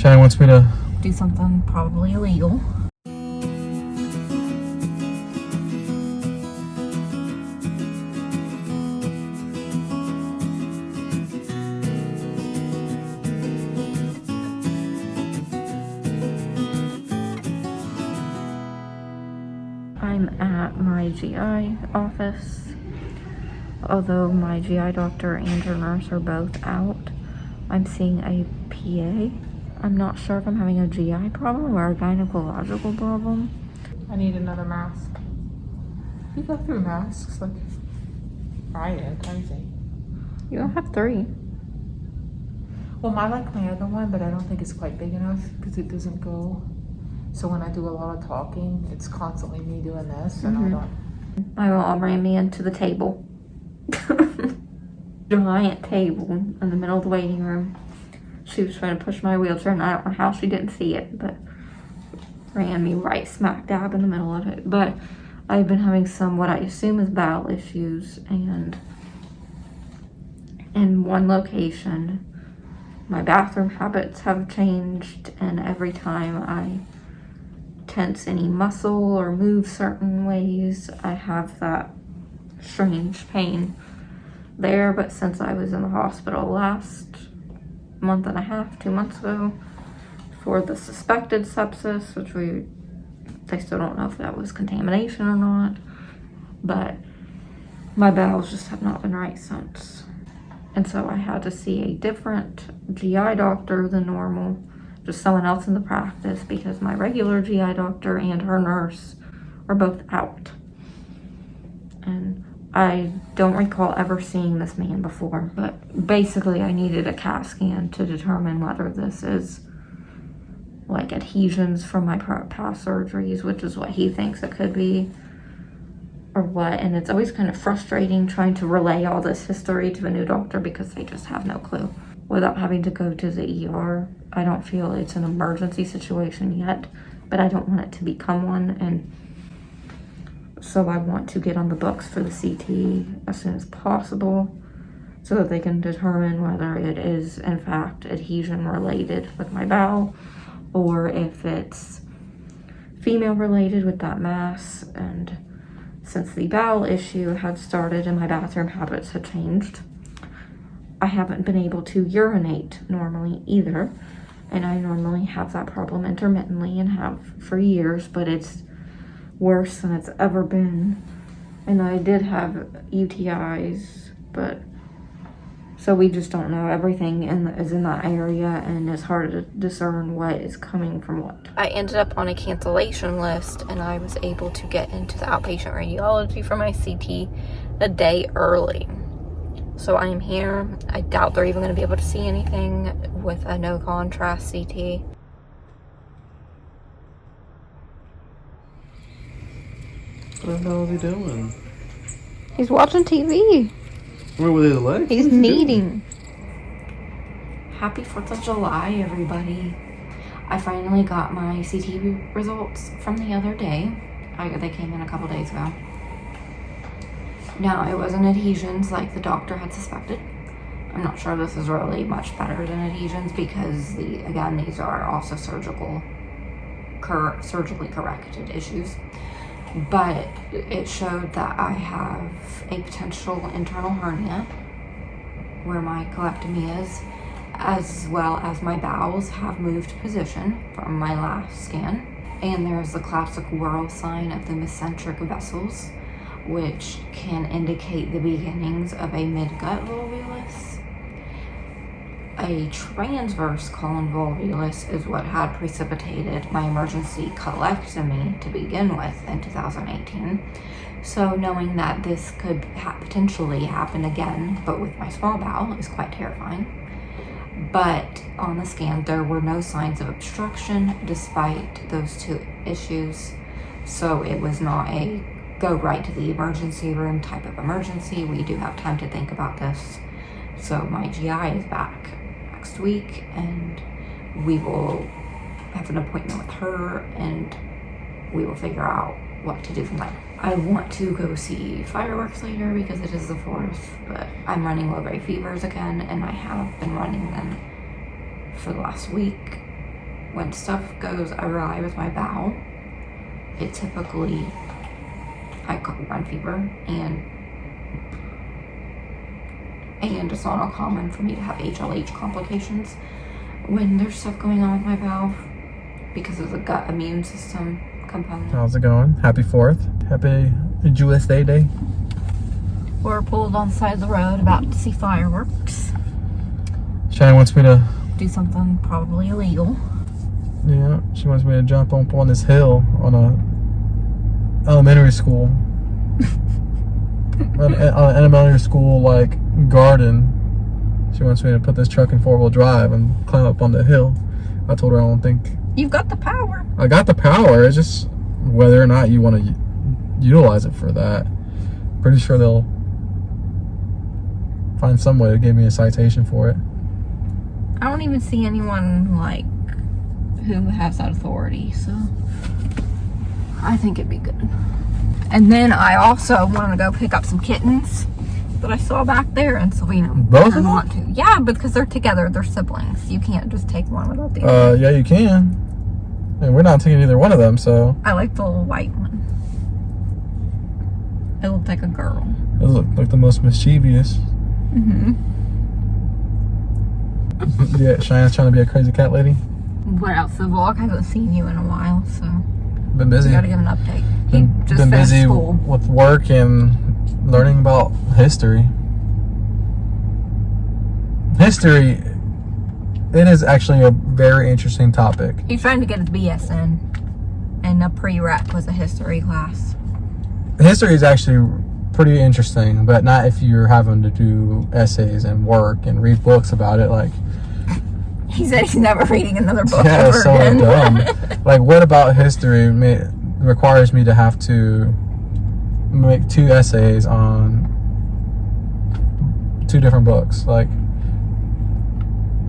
Shannon wants me to do something probably illegal. I'm at my GI office. Although my GI doctor and her nurse are both out, I'm seeing a PA. I'm not sure if I'm having a GI problem or a gynecological problem. I need another mask. You go through masks like I am crazy. You don't have 3. Well, I like my other one, but I don't think it's quite big enough because it doesn't go. So when I do a lot of talking, it's constantly me doing this, and I don't. My mom ran me into the table. Giant table in the middle of the waiting room. She was trying to push my wheelchair, and I don't know how she didn't see it, but ran me right smack dab in the middle of it. But I've been having some what I assume is bowel issues, and in one location, my bathroom habits have changed, and every time I tense any muscle or move certain ways, I have that strange pain there. But since I was in the hospital last month and a half, 2 months ago, for the suspected sepsis, which they still don't know if that was contamination or not, but my bowels just have not been right since. And so I had to see a different GI doctor than normal, just someone else in the practice, because my regular GI doctor and her nurse are both out. And I don't recall ever seeing this man before, but basically I needed a CAT scan to determine whether this is like adhesions from my past surgeries, which is what he thinks it could be, or what. And it's always kind of frustrating trying to relay all this history to a new doctor because they just have no clue. Without having to go to the ER, I don't feel it's an emergency situation yet, but I don't want it to become one, and so I want to get on the books for the CT as soon as possible so that they can determine whether it is in fact adhesion related with my bowel, or if it's female related with that mass. And since the bowel issue had started and my bathroom habits had changed, I haven't been able to urinate normally either. And I normally have that problem intermittently and have for years, but it's worse than it's ever been. And I did have UTIs, but so we just don't know. Everything is in that area, and it's hard to discern what is coming from what. I ended up on a cancellation list, and I was able to get into the outpatient radiology for my CT a day early. So I am here. I doubt they're even going to be able to see anything with a no contrast CT. What the hell is he doing? He's watching TV. Where were they the legs? He's kneading. Happy 4th of July, everybody. I finally got my CT results from the other day. They came in a couple days ago. Now, it wasn't adhesions like the doctor had suspected. I'm not sure this is really much better than adhesions because, again, these are also surgically corrected issues. But it showed that I have a potential internal hernia where my colectomy is, as well as my bowels have moved position from my last scan. And there's the classic whirl sign of the mesenteric vessels, which can indicate the beginnings of a midgut volvulus. A transverse colon volvulus is what had precipitated my emergency colectomy to begin with in 2018. So knowing that this could potentially happen again, but with my small bowel, is quite terrifying. But on the scan, there were no signs of obstruction despite those 2 issues. So it was not a go right to the emergency room type of emergency. We do have time to think about this. So my GI is back next week, and we will have an appointment with her, and we will figure out what to do from there. I want to go see fireworks later because it is the 4th, but I'm running low-grade fevers again, and I have been running them for the last week. when stuff goes awry with my bowel, it typically, I run fever, and it's not uncommon for me to have HLH complications when there's stuff going on with my bowel because of the gut immune system component. How's it going? Happy 4th. Happy USA Day. We're pulled on the side of the road about to see fireworks. Shane wants me to Do something probably illegal. Yeah, she wants me to jump up on this hill on a elementary school. an elementary school like garden. She wants me to put this truck in 4-wheel drive and climb up on the hill. I told her I don't think You've got the power. I got the power. It's just whether or not you want to utilize it for that. Pretty sure they'll find some way to give me a citation for it. I don't even see anyone like who has that authority, so I think it'd be good. And then I also want to go pick up some kittens that I saw back there, and Selena Both of doesn't them? want to. Yeah, because they're together. They're siblings. You can't just take one without the other. Yeah, you can. And we're not taking either one of them, so I like the little white one. It looked like a girl. it looked like the most mischievous. Mm-hmm. Yeah, Cheyenne's trying to be a crazy cat lady. What else? The vlog hasn't seen you in a while, so Been busy. we gotta give an update. He just Been finished busy school. with work and learning about history. History, it is actually a very interesting topic. He's trying to get his BS in, and a prereq was a history class. History is actually pretty interesting, but not if you're having to do essays and work and read books about it. Like, He said he's never reading another book yeah, ever it's so again. dumb. Like, what about history requires me to have to make 2 essays on 2 different books? Like,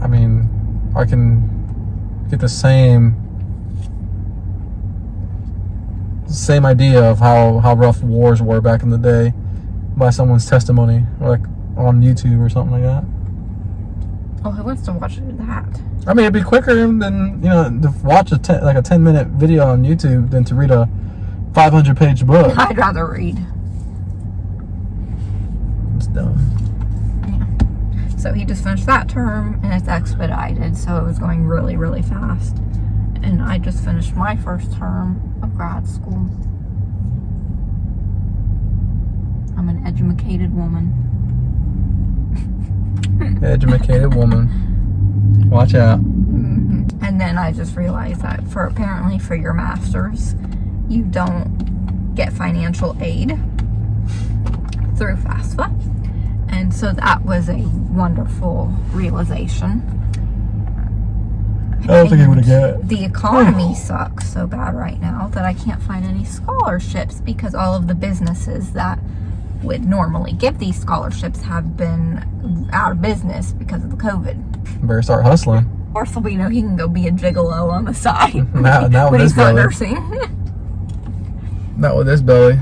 I mean, I can get the same idea of how rough wars were back in the day by someone's testimony, like on YouTube or something like that. Oh, who wants to watch that? I mean, it'd be quicker than, to watch a 10-minute video on YouTube than to read a 500-page book. I'd rather read. It's dumb. So he just finished that term, and it's expedited, so it was going really, really fast. And I just finished my first term of grad school. I'm an educated woman. Educated woman. Watch out. Mm-hmm. And then I just realized that apparently for your master's, you don't get financial aid through FAFSA. And so that was a wonderful realization. I don't think he would have got it. The economy sucks so bad right now that I can't find any scholarships because all of the businesses that would normally give these scholarships have been out of business because of the COVID. Better start hustling. Or so we know he can go be a gigolo on the side Not when with he's this not belly. nursing. Not with this belly.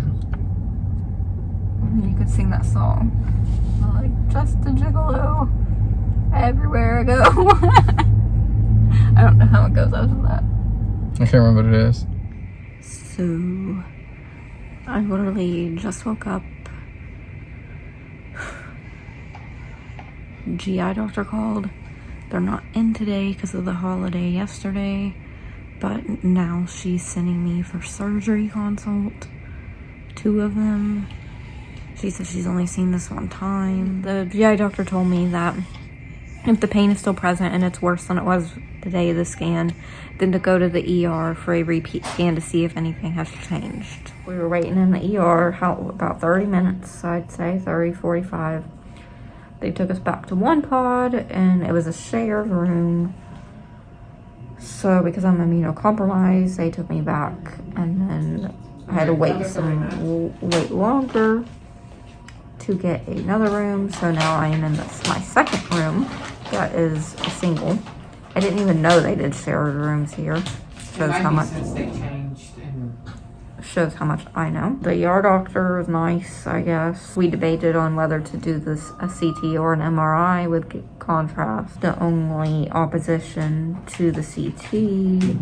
You could sing that song. Like, just a gigolo everywhere I go. I don't know how it goes after that. I can't remember what it is. So, I literally just woke up. GI doctor called. They're not in today because of the holiday yesterday, but now she's sending me for surgery consult. 2 of them. She said she's only seen this one time. The GI doctor told me that if the pain is still present and it's worse than it was the day of the scan, then to go to the ER for a repeat scan to see if anything has changed. We were waiting in the ER about 30 minutes, I'd say 30, 45. They took us back to one pod, and it was a shared room. So because I'm immunocompromised, they took me back, and then I had to wait longer to get another room. So now I am in my second room that is a single. I didn't even know they did shared rooms here. Shows how much. Since they changed and shows how much I know. The ER doctor was nice, I guess. We debated on whether to do this a CT or an MRI with contrast. The only opposition to the CT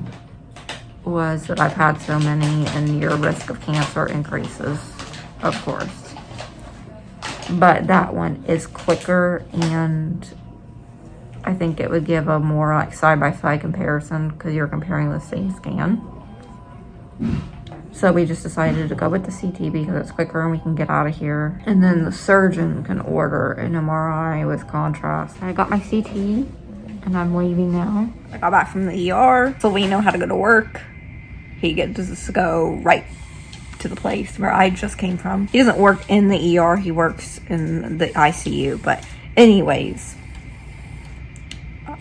was that I've had so many and your risk of cancer increases, of course. But that one is quicker, and I think it would give a more like side-by-side comparison because you're comparing the same scan. So we just decided to go with the CT because it's quicker and we can get out of here. And then the surgeon can order an MRI with contrast. I got my CT and I'm leaving now. I got back from the ER, so we know how to go to work. He gets to go right to the place where I just came from. He doesn't work in the ER, he works in the ICU. But anyways,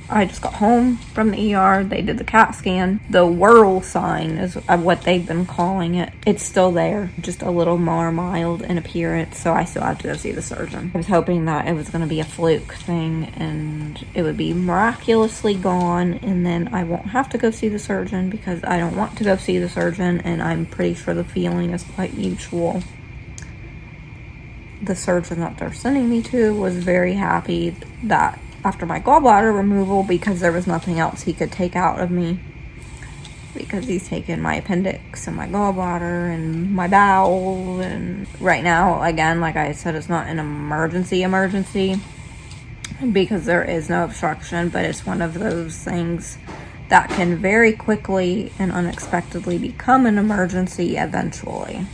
I just got home from the ER. They did the CAT scan. The whirl sign is what they've been calling it. It's still there, just a little more mild in appearance, so I still have to go see the surgeon. I was hoping that it was going to be a fluke thing and it would be miraculously gone, and then I won't have to go see the surgeon because I don't want to go see the surgeon, and I'm pretty sure the feeling is quite mutual. The surgeon that they're sending me to was very happy that after my gallbladder removal, because there was nothing else he could take out of me, because he's taken my appendix and my gallbladder and my bowel. And right now, again, like I said, it's not an emergency because there is no obstruction, but it's one of those things that can very quickly and unexpectedly become an emergency eventually.